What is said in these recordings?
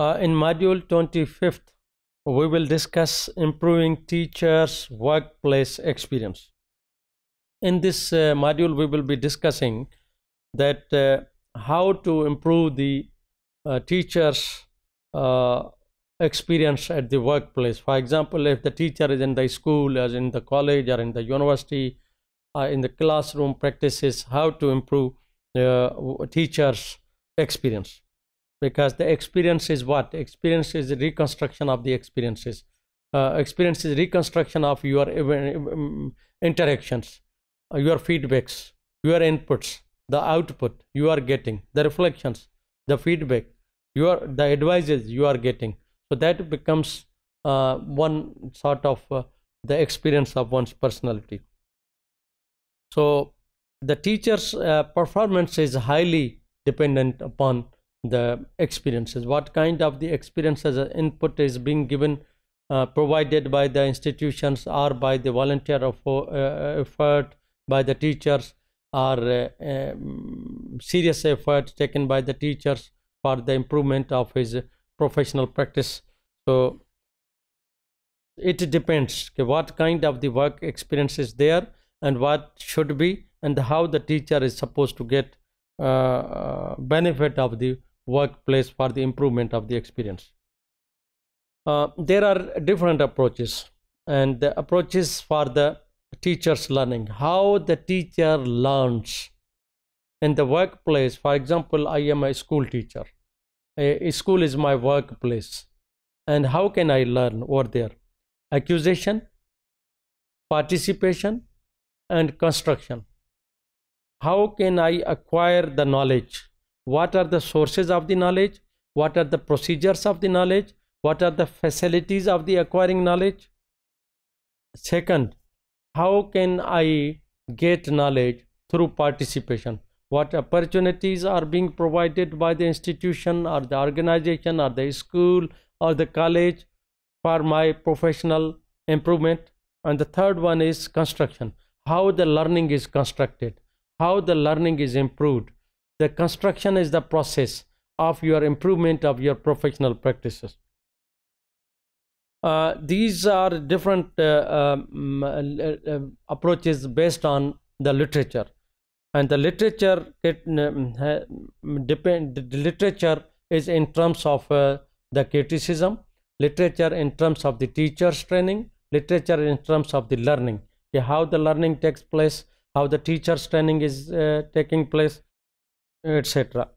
In module 25th, we will discuss improving teachers' workplace experience. In this module, we will be discussing that how to improve the teachers' experience at the workplace. For example, if the teacher is in the school, as in the college or in the university, in the classroom practices, how to improve teachers' experience. Because the experience is what? Experience is the reconstruction of the experiences. Experience is reconstruction of your interactions, your feedbacks, your inputs, the output you are getting, the reflections, the feedback, the advices you are getting. So that becomes one sort of the experience of one's personality. So the teacher's performance is highly dependent upon the experiences. What kind of the experiences input is being given, provided by the institutions or by the volunteer effort by the teachers, or serious effort taken by the teachers for the improvement of his professional practice. So it depends what kind of the work experience is there and what should be, and how the teacher is supposed to get benefit of the workplace for the improvement of the experience. There are different approaches, and the approaches for the teacher's learning, how the teacher learns in the workplace. For example, I am a school teacher. A school is my workplace, and how can I learn over there? Acquisition, participation, and construction. How can I acquire the knowledge? What are the sources of the knowledge? What are the procedures of the knowledge? What are the facilities of the acquiring knowledge? Second, how can I get knowledge through participation? What opportunities are being provided by the institution or the organization or the school or the college for my professional improvement? And the third one is construction. How the learning is constructed, how the learning is improved. The construction is the process of your improvement of your professional practices. These are different approaches based on the literature, and the literature the literature is in terms of the criticism, literature in terms of the teacher's training, literature in terms of the learning, how the learning takes place, how the teacher's training is taking place, etc.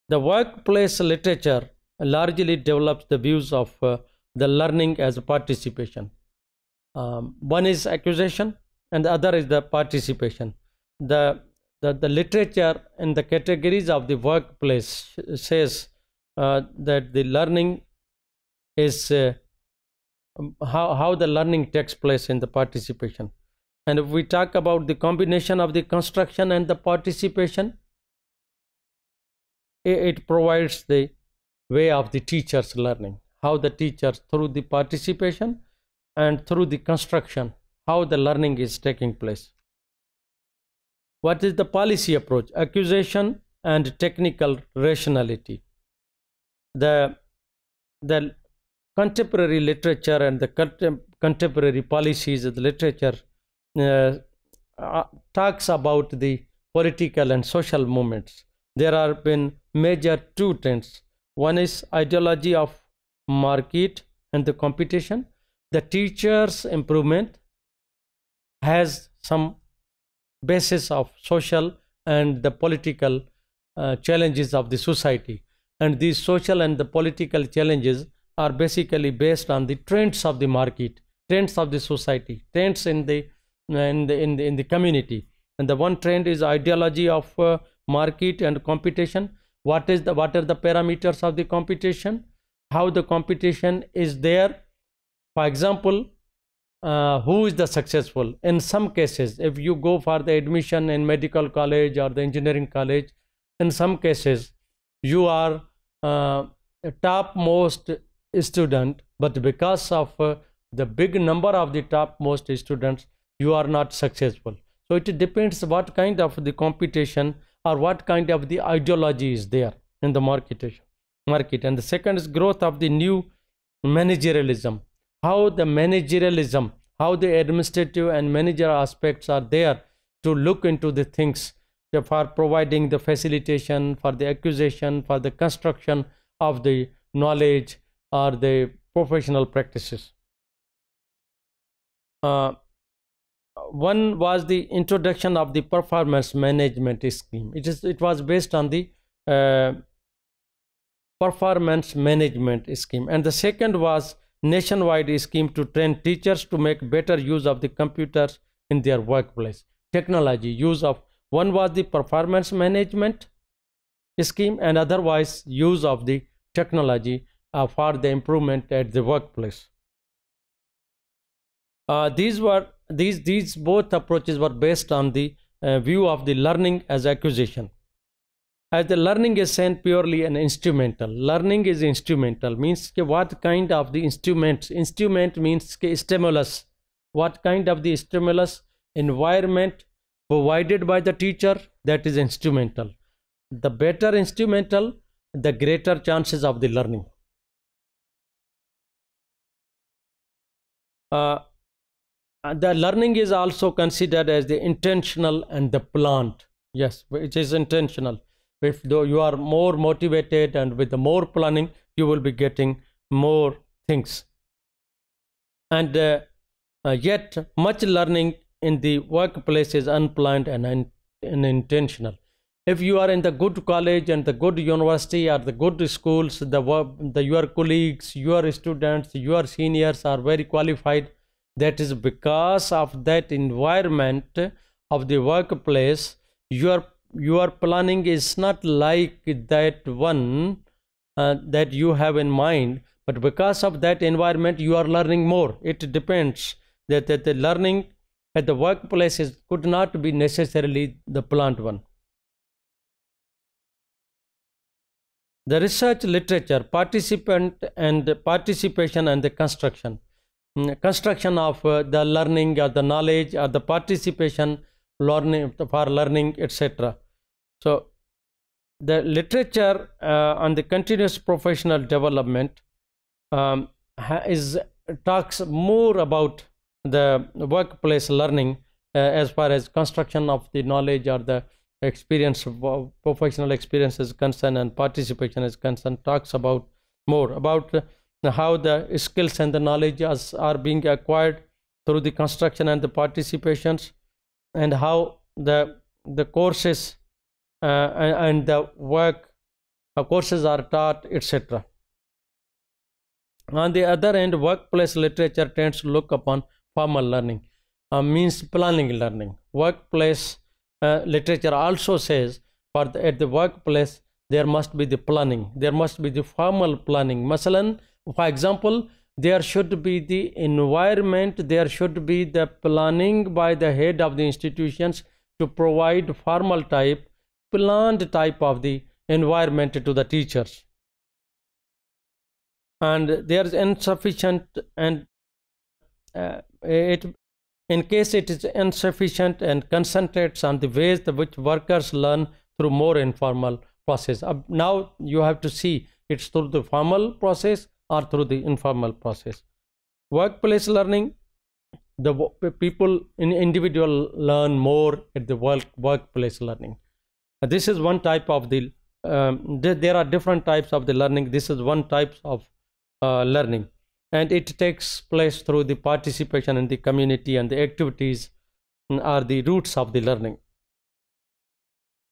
The workplace literature largely develops the views of the learning as a participation. One is acquisition and the other is the participation. The literature in the categories of the workplace says that the learning is how the learning takes place in the participation. And if we talk about the combination of the construction and the participation, it provides the way of the teacher's learning, how the teachers through the participation and through the construction, how the learning is taking place. What is the policy approach? Acquisition and technical rationality. The contemporary literature and the contemporary policies of the literature talks about the political and social movements. There have been major two trends. One is ideology of market and the competition. The teacher's improvement has some basis of social and the political challenges of the society, and these social and the political challenges are basically based on the trends of the market, trends of the society, trends in the community. And the one trend is ideology of market and competition. What are the parameters of the competition? How the competition is there? For example, who is the successful? In some cases, if you go for the admission in medical college or the engineering college, in some cases you are a topmost student, but because of the big number of the topmost students, you are not successful. So it depends what kind of the competition or what kind of the ideology is there in the market. market. And the second is growth of the new managerialism. How the managerialism, how the administrative and managerial aspects are there to look into the things for providing the facilitation, for the acquisition, for the construction of the knowledge or the professional practices. One was the introduction of the performance management scheme. It was based on the performance management scheme. And the second was nationwide scheme to train teachers to make better use of the computers in their workplace. Technology use of, one was the performance management scheme and otherwise use of the technology for the improvement at the workplace. These both approaches were based on the view of the learning as acquisition. As the learning is sent purely an instrumental. Learning is instrumental, means what kind of the instruments. Instrument means stimulus. What kind of the stimulus environment provided by the teacher, that is instrumental. The better instrumental, the greater chances of the learning. The learning is also considered as the intentional and the planned. Yes, it is intentional. If though you are more motivated and with the more planning, you will be getting more things. And yet much learning in the workplace is unplanned and unintentional. If you are in the good college and the good university or the good schools, your colleagues, your students, your seniors are very qualified. That is because of that environment of the workplace. Your planning is not like that one that you have in mind, but because of that environment you are learning more. It depends that the learning at the workplace could not be necessarily the planned one. The research literature, participation and the construction of the learning or the knowledge or the participation learning for learning, etc. So the literature on the continuous professional development talks more about the workplace learning as far as construction of the knowledge or the experience, professional experience is concerned, and participation is concerned, talks about more about how the skills and the knowledge are being acquired through the construction and the participations, and how the courses and the work courses are taught, etc. On the other hand, workplace literature tends to look upon formal learning, means planning learning. Workplace literature also says at the workplace there must be the planning, there must be the formal planning. Masalan, for example, there should be the environment, there should be the planning by the head of the institutions to provide formal type, planned type of the environment to the teachers. And there is insufficient, and in case it is insufficient and concentrates on the ways which workers learn through more informal process. Now you have to see it's through the formal process or through the informal process. Workplace learning, the people in individual learn more at the workplace learning. This is one type of the there are different types of the learning. This is one type of learning, and it takes place through the participation in the community, and the activities are the roots of the learning.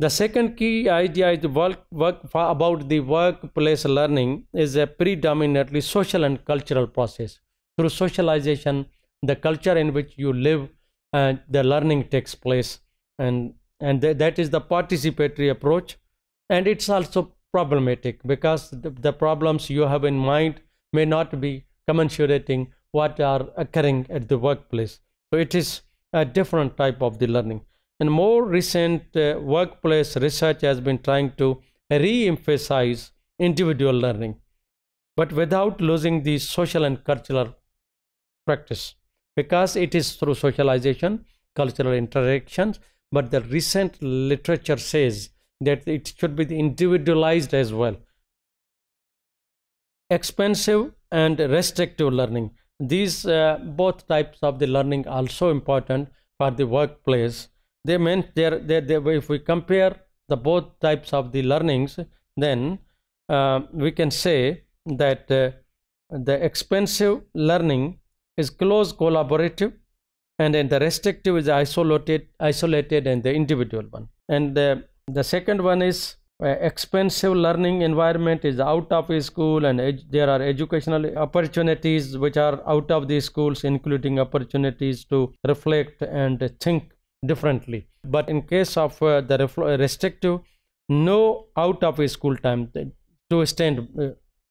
The second key idea is about the workplace learning is a predominantly social and cultural process. Through socialization, the culture in which you live, the learning takes place, and that is the participatory approach. And it's also problematic because the problems you have in mind may not be commensurating what are occurring at the workplace. So it is a different type of the learning. And more recent workplace research has been trying to re-emphasize individual learning, but without losing the social and cultural practice, because it is through socialization, cultural interactions. But the recent literature says that it should be individualized as well. expensive and restrictive learning. These both types of the learning also important for the workplace. They meant if we compare the both types of the learnings, then we can say that the expensive learning is close collaborative, and then the restrictive is isolated and the individual one. And the second one is expensive learning environment is out of a school, and there are educational opportunities which are out of the schools, including opportunities to reflect and think differently. But in case of the restrictive, no out of a school time to stand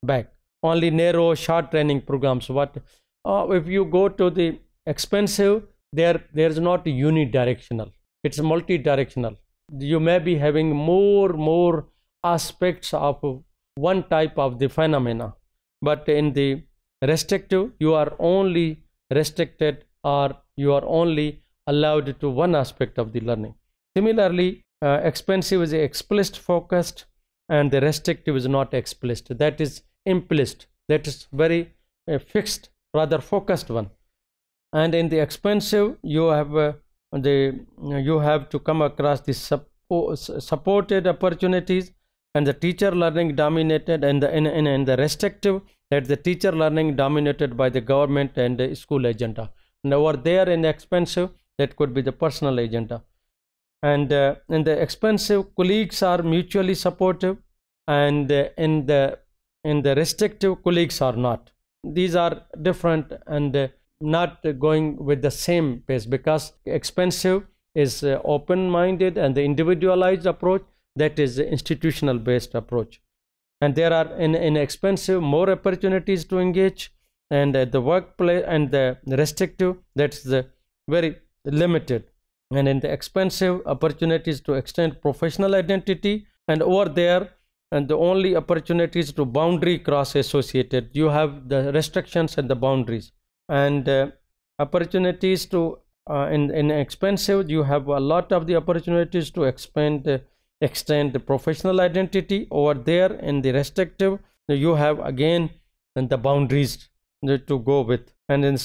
back, only narrow short training programs. What if you go to the expensive, there's not unidirectional, it's multi-directional. You may be having more aspects of one type of the phenomena, but in the restrictive you are only restricted, or you are only allowed to one aspect of the learning. Similarly, expensive is explicit focused, and the restrictive is not explicit, that is implicit, that is very fixed, rather focused one. And in the expensive you have you have to come across the supported opportunities, and the teacher learning dominated, and in the restrictive, that the teacher learning dominated by the government and the school agenda. And over there in the expensive, that could be the personal agenda. And in the expensive, colleagues are mutually supportive, and in the restrictive, colleagues are not. These are different and not going with the same pace, because expensive is open-minded and the individualized approach, that is the institutional based approach. And there are in expensive more opportunities to engage, and the workplace, and the restrictive, that's the very limited. And in the expensive, opportunities to extend professional identity, and over there, and the only opportunities to boundary cross associated, you have the restrictions and the boundaries. And opportunities to in expensive, you have a lot of the opportunities to extend the professional identity. Over there in the restrictive, you have again the boundaries to go with. And in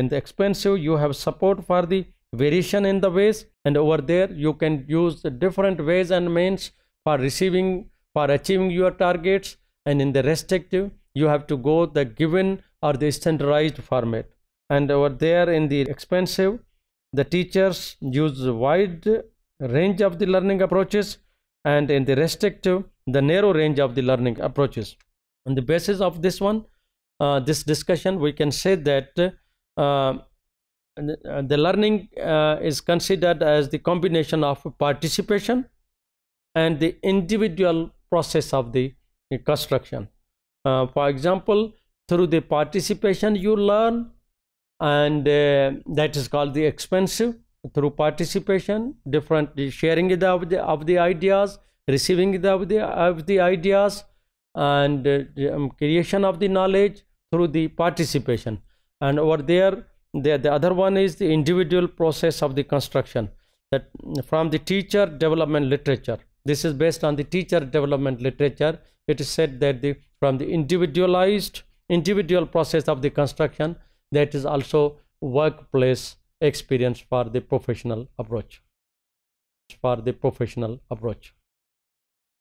the expensive, you have support for the variation in the ways, and over there you can use the different ways and means for achieving your targets. And in the restrictive, you have to go the given or the standardized format. And over there in the expensive, the teachers use a wide range of the learning approaches, and in the restrictive, the narrow range of the learning approaches. On the basis of this one, this discussion, we can say that the learning is considered as the combination of participation and the individual process of the construction. For example, through the participation you learn, and that is called the expensive. Through participation, different sharing of the ideas, receiving of the ideas, and creation of the knowledge through the participation. And over there, the other one is the individual process of the construction, that from the teacher development literature. This is based on the teacher development literature. It is said that from the individual process of the construction, that is also workplace experience for the professional approach.